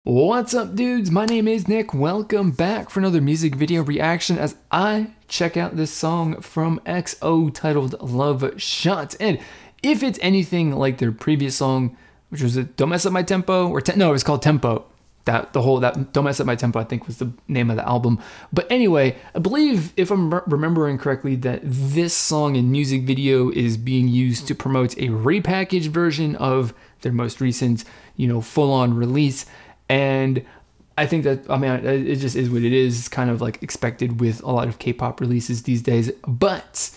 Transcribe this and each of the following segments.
What's up, dudes? My name is Nick. Welcome back for another music video reaction as I check out this song from EXO titled Love Shot. And if it's anything like their previous song, which was Don't Mess Up My Tempo, or no, it was called Tempo. That Don't Mess Up My Tempo, I think, was the name of the album. But anyway, I believe, if I'm remembering correctly, that this song and music video is being used to promote a repackaged version of their most recent, full-on release. And I think that, it just is what it is. It's kind of like expected with a lot of K-pop releases these days. But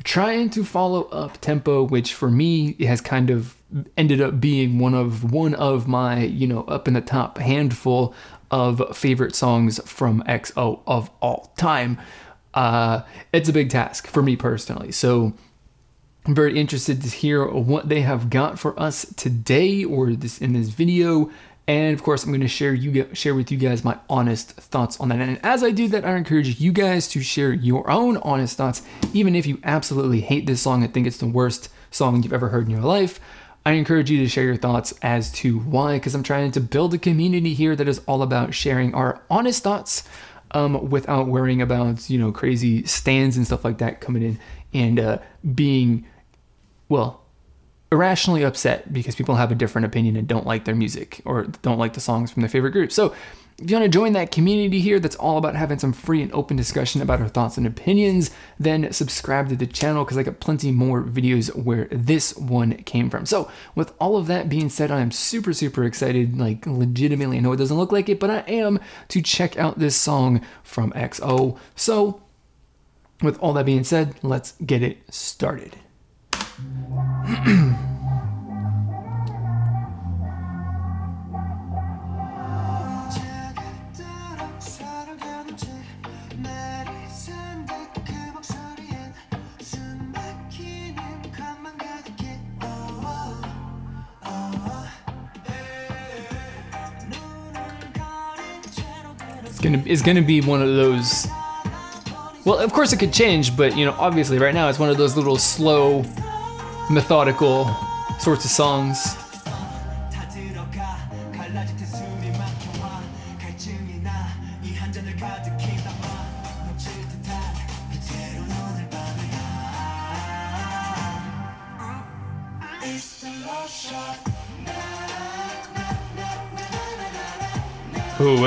trying to follow up Tempo, which for me has kind of ended up being one of my, up in the top handful of favorite songs from EXO of all time. It's a big task for me personally. So I'm very interested to hear what they have got for us today or in this video. And of course, I'm going to share with you guys my honest thoughts on that. And as I do that, I encourage you guys to share your own honest thoughts. Even if you absolutely hate this song and think it's the worst song you've ever heard in your life, I encourage you to share your thoughts as to why, because I'm trying to build a community here that is all about sharing our honest thoughts without worrying about, crazy stands and stuff like that coming in and being, well, irrationally upset because people have a different opinion and don't like their music or don't like the songs from their favorite group. So if you want to join that community here that's all about having some free and open discussion about our thoughts and opinions, then subscribe to the channel because I got plenty more videos where this one came from. So with all of that being said, I am super, super excited, like legitimately. I know it doesn't look like it, but I am, to check out this song from EXO. So with all that being said, let's get it started. It's gonna be one of those, well, of course it could change, but obviously right now it's one of those little slow, methodical sorts of songs. Ooh,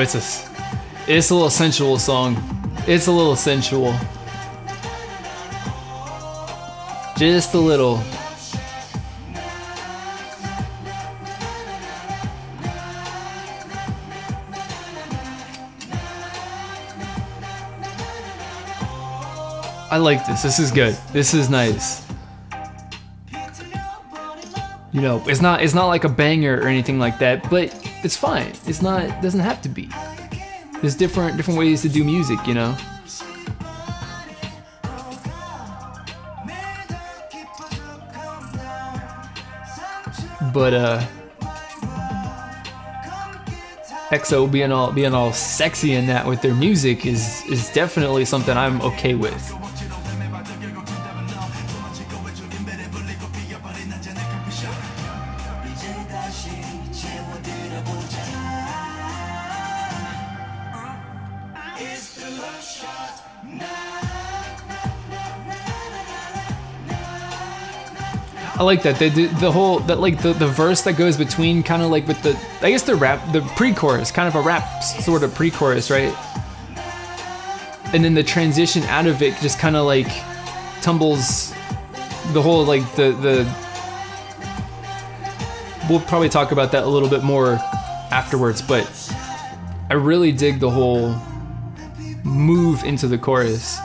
it's a little sensual song. It's a little sensual. Just a little. I like this. This is good. This is nice. It's not like a banger or anything like that, but it's fine. It's not. It doesn't have to be. There's different ways to do music, But EXO being all sexy in that with their music is definitely something I'm okay with. I like that they did the verse that goes between, kind of like with the, I guess the pre-chorus, kind of a rap sort of pre-chorus, right? And then the transition out of it just kind of like tumbles the whole, like the we'll probably talk about that a little bit more afterwards, but I really dig the whole move into the chorus.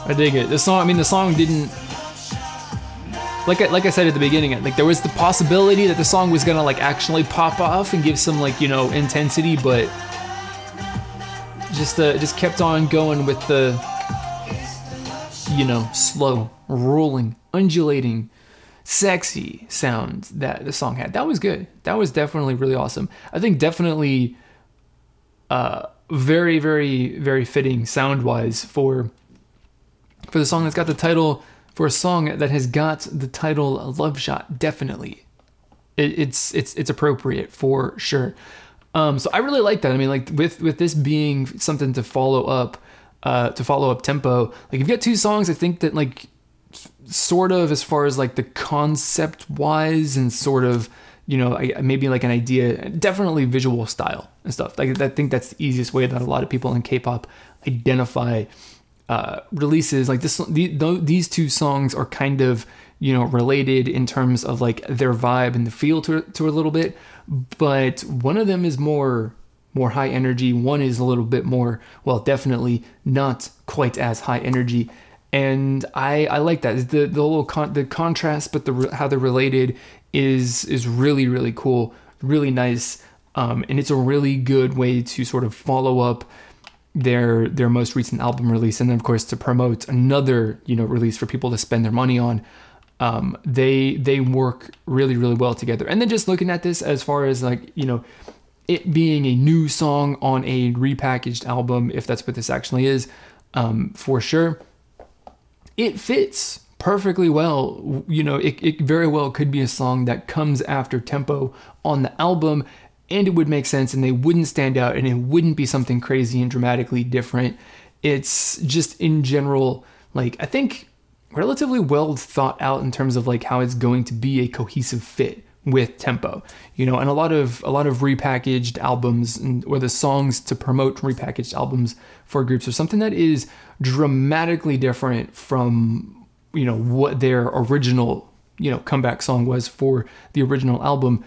I dig it. The song didn't like I said at the beginning, like there was the possibility that the song was gonna like actually pop off and give some like, you know, intensity, but just kept on going with the, you know, slow, rolling, undulating, sexy sound that the song had. That was good. That was definitely really awesome. I think definitely very, very, very fitting sound-wise for the song that's got the title, for a song that has got the title Love Shot. Definitely. It's appropriate for sure. So I really like that. I mean, like with this being something to follow up Tempo, like you've got two songs, I think that like sort of as far as like the concept wise and sort of, you know, maybe like an idea, definitely visual style and stuff. Like I think that's the easiest way that a lot of people in K-pop identify releases. Like these two songs are kind of, you know, related in terms of like their vibe and the feel to a little bit, but one of them is more high energy. One is a little bit more, well, definitely not quite as high energy. And I like that. The little the contrast, but how they're related is really, really cool, really nice. And it's a really good way to sort of follow up their most recent album release, and then of course to promote another, you know, release for people to spend their money on. They work really, really well together. And then just looking at this as far as like, you know, it being a new song on a repackaged album, if that's what this actually is, for sure, it fits perfectly well. You know, it very well could be a song that comes after Tempo on the album, and it would make sense, and they wouldn't stand out, and it wouldn't be something crazy and dramatically different. It's just in general, like, I think relatively well thought out in terms of like how it's going to be a cohesive fit with Tempo, you know. And a lot of repackaged albums or the songs to promote repackaged albums for groups are something that is dramatically different from, you know, what their original, you know, comeback song was for the original album.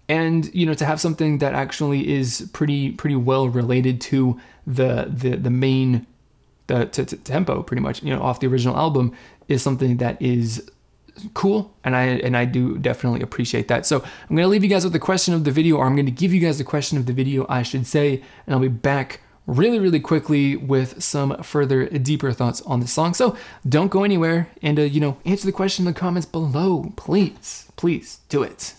And, you know, to have something that actually is pretty well related to the main Tempo, pretty much, you know, off the original album, is something that is cool, and I do definitely appreciate that. So I'm gonna leave you guys with the question of the video, or I'm gonna give you guys the question of the video, I should say, and I'll be back really quickly with some further deeper thoughts on the song. So don't go anywhere, and you know, answer the question in the comments below, please do it.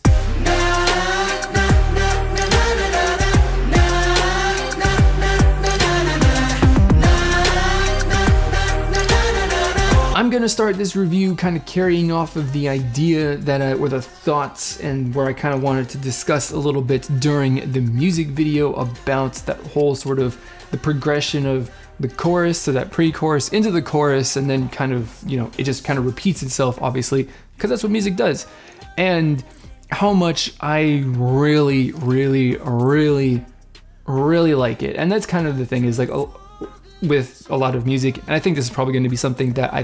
I'm gonna start this review kind of carrying off of the idea that or the thoughts, and where I kind of wanted to discuss a little bit during the music video about that whole sort of the progression of the chorus to that pre-chorus into the chorus, and then kind of, you know, it just kind of repeats itself, obviously, because that's what music does. And how much I really like it. And that's kind of the thing, is like with a lot of music, and I think this is probably going to be something that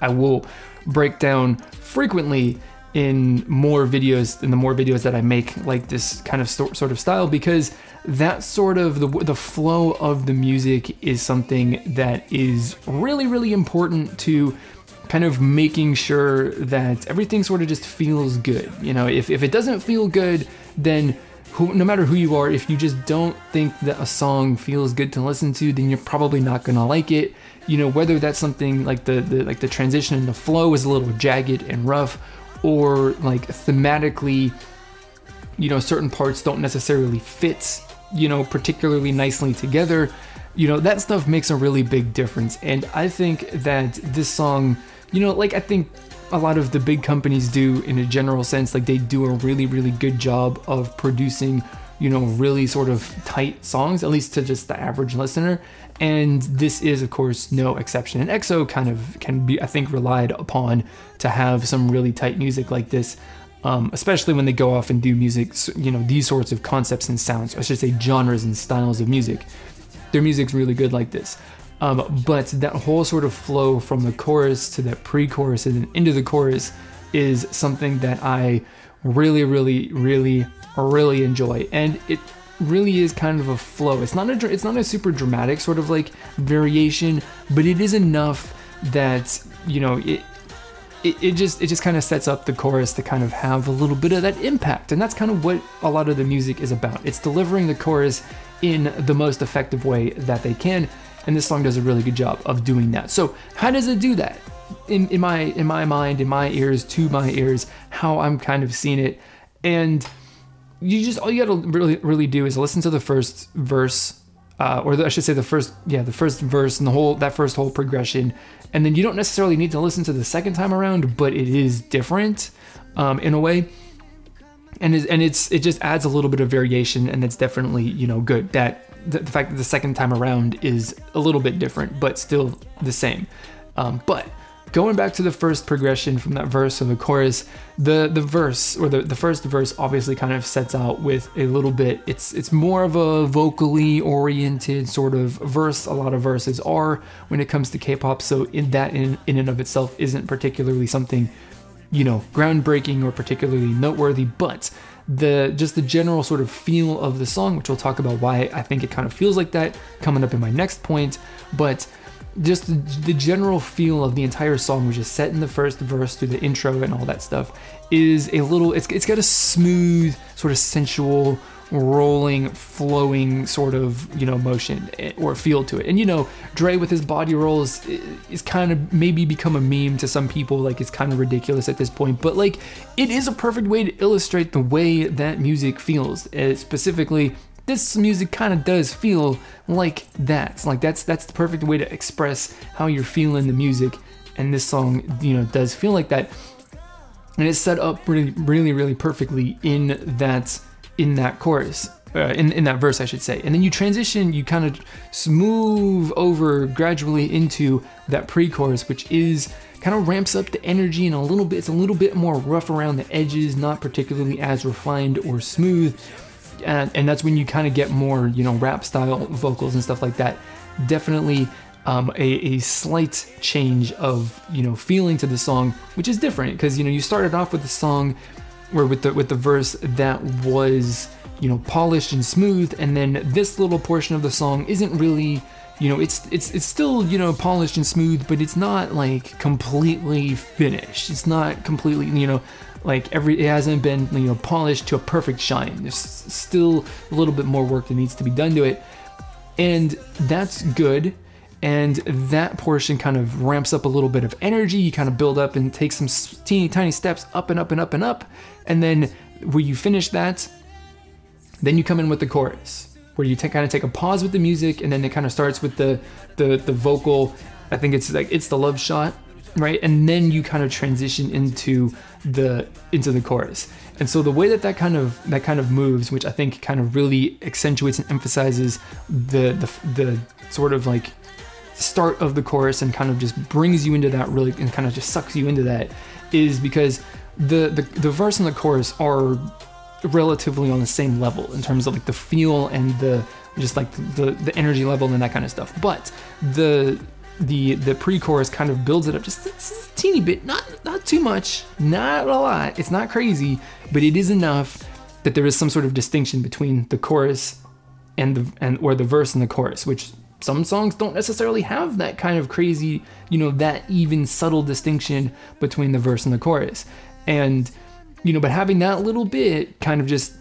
I will break down frequently in more videos, in the more videos that I make like this kind of sort of style, because that sort of the flow of the music is something that is really important to kind of making sure that everything sort of just feels good. You know, if it doesn't feel good, then no matter who you are, if you just don't think that a song feels good to listen to, then you're probably not gonna like it. You know, whether that's something like the transition and the flow is a little jagged and rough, or like thematically, you know, certain parts don't necessarily fit, you know, particularly nicely together. You know, that stuff makes a really big difference. And I think that this song, you know, like I think a lot of the big companies do in a general sense, like they do a really good job of producing, you know, really sort of tight songs, at least to just the average listener. And this is, of course, no exception. And EXO kind of can be, I think, relied upon to have some really tight music like this, especially when they go off and do music, you know, these sorts of concepts and sounds, I should say genres and styles of music. Their music's really good like this. But that whole sort of flow from the chorus to that pre-chorus and then into the chorus is something that I really enjoy. And it really is kind of a flow. It's not a super dramatic sort of like variation, but it is enough that, you know, it just kind of sets up the chorus to kind of have a little bit of that impact. And that's kind of what a lot of the music is about. It's delivering the chorus in the most effective way that they can. And this song does a really good job of doing that. So how does it do that? In my mind, in my ears, to my ears, how I'm kind of seeing it. And all you gotta really do is listen to the first verse, I should say the first verse and that first whole progression. And then you don't necessarily need to listen to the second time around, but it is different in a way. And it just adds a little bit of variation, and it's definitely, you know, good that the fact that the second time around is a little bit different, but still the same. But going back to the first progression from that verse or the chorus, the verse or the first verse obviously kind of sets out with a little bit, it's more of a vocally oriented sort of verse. A lot of verses are when it comes to K-pop, so in and of itself isn't particularly something, you know, groundbreaking or particularly noteworthy, but the general sort of feel of the song, which we'll talk about why I think it kind of feels like that coming up in my next point, but just the general feel of the entire song, which is set in the first verse through the intro and all that stuff, is a little, it's got a smooth, sort of sensual, rolling, flowing sort of, you know, motion or feel to it. And, you know, Dre with his body rolls is kind of maybe become a meme to some people, like it's kind of ridiculous at this point, but like it is a perfect way to illustrate the way that music feels. Specifically, this music kind of does feel like that. Like that's the perfect way to express how you're feeling the music, and this song, you know, does feel like that. And it's set up really perfectly in that chorus, in that verse, I should say. And then you transition, you kind of move over gradually into that pre-chorus, which is kind of ramps up the energy and it's a little bit more rough around the edges, not particularly as refined or smooth. And that's when you kind of get more, you know, rap style vocals and stuff like that. Definitely a slight change of, you know, feeling to the song, which is different because, you know, you started off with the song or with the verse that was, you know, polished and smooth, and then this little portion of the song isn't really, you know, it's still, you know, polished and smooth, but it's not like completely finished. It's not completely, you know, like it hasn't been, you know, polished to a perfect shine. There's still a little bit more work that needs to be done to it, and that's good. And that portion kind of ramps up a little bit of energy. You kind of build up and take some teeny tiny steps up and up and up and up, and then where you finish that, then you come in with the chorus, where you kind of take a pause with the music, and then it kind of starts with the vocal. I think it's the love shot, right? And then you kind of transition into the chorus. And so the way that kind of moves, which I think kind of really accentuates and emphasizes the sort of like start of the chorus and kind of just brings you into that really, and kind of just sucks you into that, is because the verse and the chorus are relatively on the same level in terms of like the feel and the energy level and that kind of stuff. But the pre-chorus kind of builds it up just a teeny bit, not too much, not a lot. It's not crazy, but it is enough that there is some sort of distinction between the chorus and the verse and the chorus, which some songs don't necessarily have that kind of crazy, you know, that even subtle distinction between the verse and the chorus. And, you know, but having that little bit kind of just,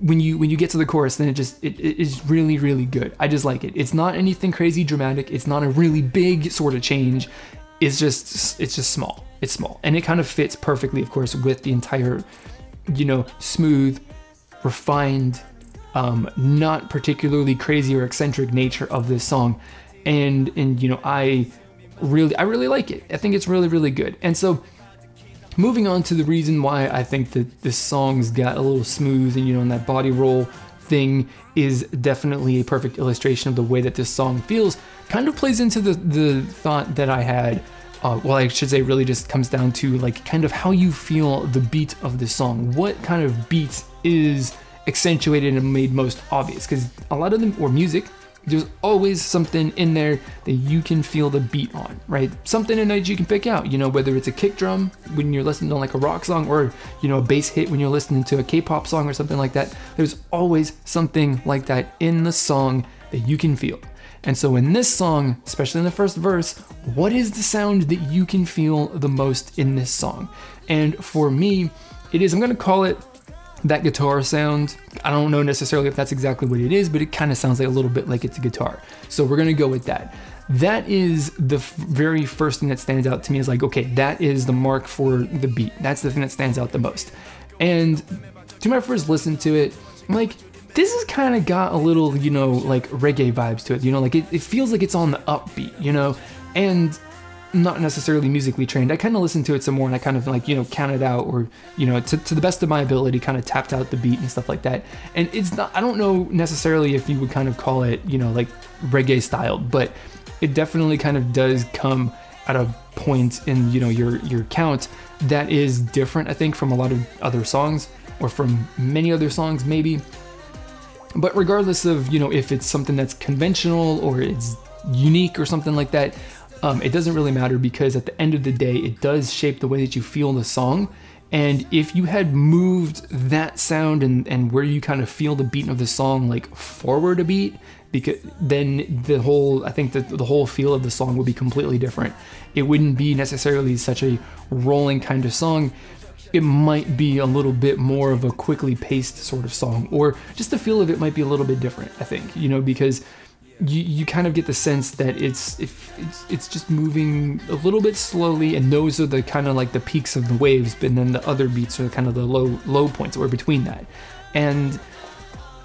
when you get to the chorus, then it is really good. I just like it. It's not anything crazy dramatic. It's not a really big sort of change. It's just small. It's small. And it kind of fits perfectly, of course, with the entire, you know, smooth, refined, not particularly crazy or eccentric nature of this song. And you know, I really like it. I think it's really good. And so moving on to the reason why I think that this song's got a little smooth and, you know, and that body roll thing is definitely a perfect illustration of the way that this song feels, kind of plays into the thought that I had. Well, I should say really just comes down to like kind of how you feel the beat of this song. What kind of beat is accentuated and made most obvious? Because a lot of them, or music, there's always something in there that you can feel the beat on, right? Something in there that you can pick out, you know, whether it's a kick drum when you're listening to like a rock song, or, you know, a bass hit when you're listening to a K-pop song or something like that. There's always something like that in the song that you can feel. And so in this song, especially in the first verse, what is the sound that you can feel the most in this song? And for me, it is, I'm gonna call it that guitar sound. I don't know necessarily if that's exactly what it is, but it kind of sounds like a little bit like it's a guitar. So we're gonna go with that. That is the very first thing that stands out to me, is like, okay, that is the mark for the beat. That's the thing that stands out the most. And to my first listen to it, I'm like, this has kind of got a little, you know, like reggae vibes to it, you know, like it feels like it's on the upbeat, you know, and not necessarily musically trained. I kind of listened to it some more and I kind of like, you know, counted out, or, you know, to the best of my ability, kind of tapped out the beat and stuff like that. And it's not, I don't know necessarily if you would kind of call it, you know, like reggae styled, but it definitely kind of does come at a point in, you know, your count that is different, I think, from a lot of other songs, or from many other songs maybe. But regardless of, you know, if it's something that's conventional or it's unique or something like that, it doesn't really matter, because at the end of the day, it does shape the way that you feel the song. And if you had moved that sound and where you kind of feel the beat of the song like forward a beat, because then the whole, I think that the whole feel of the song would be completely different. It wouldn't be necessarily such a rolling kind of song. It might be a little bit more of a quickly paced sort of song, or just the feel of it might be a little bit different, I think, you know, because you kind of get the sense that it's just moving a little bit slowly, and those are the kind of like the peaks of the waves, but then the other beats are kind of the low points or between that. And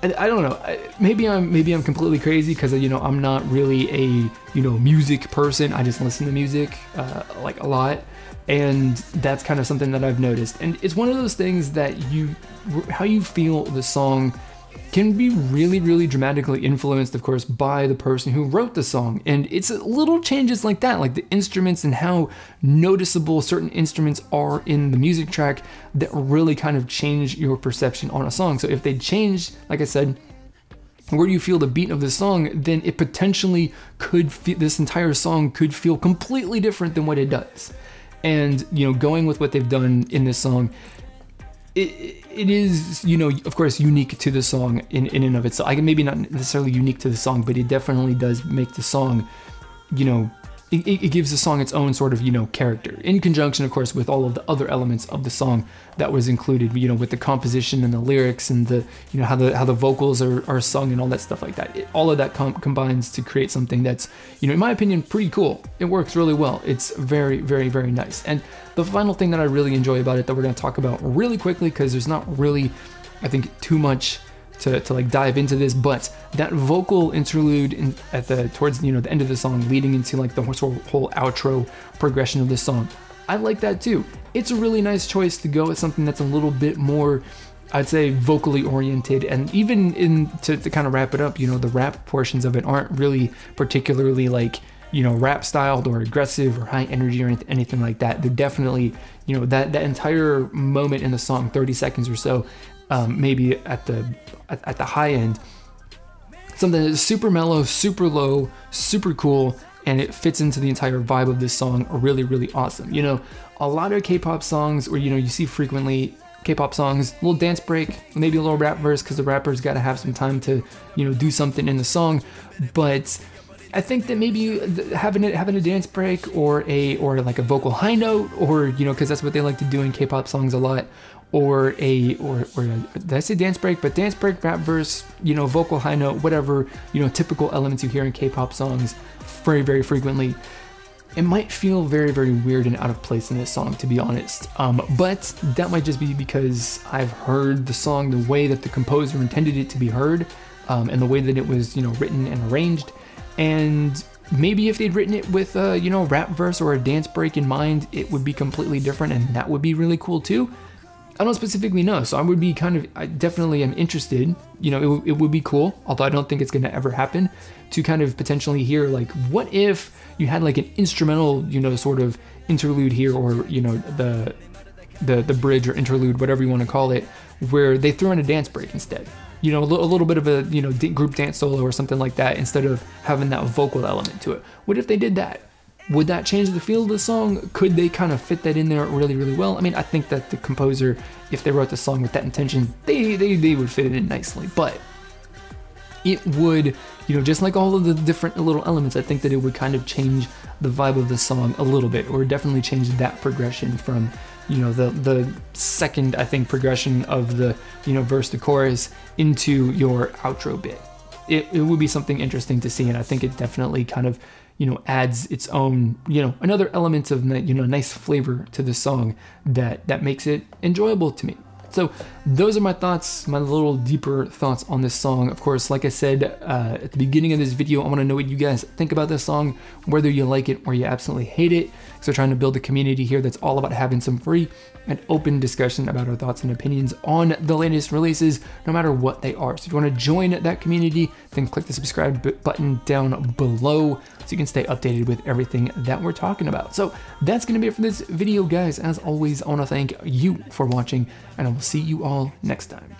I don't know, maybe I'm completely crazy, because, you know, I'm not really a, you know, music person. I just listen to music like a lot. And that's kind of something that I've noticed. And it's one of those things that how you feel the song can be really, really dramatically influenced, of course, by the person who wrote the song. And it's little changes like that, like the instruments and how noticeable certain instruments are in the music track, that really kind of change your perception on a song. So if they change, like I said, where you feel the beat of the song, then it potentially could this entire song could feel completely different than what it does. And, you know, going with what they've done in this song, it is, you know, of course, unique to the song in and of itself. Maybe not necessarily unique to the song, but it definitely does make the song, you know, it gives the song its own sort of, you know, character, in conjunction, of course, with all of the other elements of the song that was included, you know, with the composition and the lyrics and the, you know, how the vocals are sung and all that stuff like that. All of that combines to create something that's, you know, in my opinion, pretty cool. It works really well. It's very, very, very nice. And the final thing that I really enjoy about it, that we're going to talk about really quickly, because there's not really, I think, too much to like dive into this, but that vocal interlude towards, you know, the end of the song, leading into like the whole outro progression of the song, I like that too. It's a really nice choice to go with something that's a little bit more, I'd say, vocally oriented. And even to kind of wrap it up, you know, the rap portions of it aren't really particularly like, you know, rap styled or aggressive or high energy or anything like that. They're definitely, you know, that entire moment in the song, 30 seconds or so, maybe at the high end, something that's super mellow, super low, super cool, and it fits into the entire vibe of this song really, really awesome. You know, a lot of K-pop songs, or, you know, you see frequently K-pop songs, a little dance break, maybe a little rap verse, because the rapper's got to have some time to, you know, do something in the song. But I think that maybe having a dance break or like a vocal high note, or, you know, because that's what they like to do in K-pop songs a lot, or did I say dance break? But dance break, rap verse, you know, vocal high note, whatever, you know, typical elements you hear in K-pop songs very, very frequently. It might feel very, very weird and out of place in this song, to be honest. But that might just be because I've heard the song the way that the composer intended it to be heard, and the way that it was, you know, written and arranged. And maybe if they'd written it with a, you know, rap verse or a dance break in mind, it would be completely different, and that would be really cool too. I don't specifically know, so I would be I definitely am interested. You know, it would be cool, although I don't think it's going to ever happen, to kind of potentially hear, like, what if you had like an instrumental, you know, sort of interlude here, or, you know, the bridge or interlude, whatever you want to call it, where they throw in a dance break instead. You know, a little bit of a, you know, group dance solo or something like that, instead of having that vocal element to it. What if they did that? Would that change the feel of the song? Could they kind of fit that in there really, really well? I mean, I think that the composer, if they wrote the song with that intention, they would fit it in nicely. But it would, you know, just like all of the different little elements, I think that it would kind of change the vibe of the song a little bit, or definitely change that progression from, you know, the second, I think, progression of the, you know, verse to chorus into your outro bit. It would be something interesting to see, and I think it definitely kind of, you know, adds its own, you know, another element of, you know, nice flavor to the song that makes it enjoyable to me. So those are my thoughts, my little deeper thoughts on this song. Of course, like I said at the beginning of this video, I want to know what you guys think about this song, whether you like it or you absolutely hate it. So we're trying to build a community here that's all about having some free and open discussion about our thoughts and opinions on the latest releases, no matter what they are. So if you want to join that community, then click the subscribe button down below so you can stay updated with everything that we're talking about. So that's going to be it for this video, guys. As always, I want to thank you for watching, and I will see you all next time.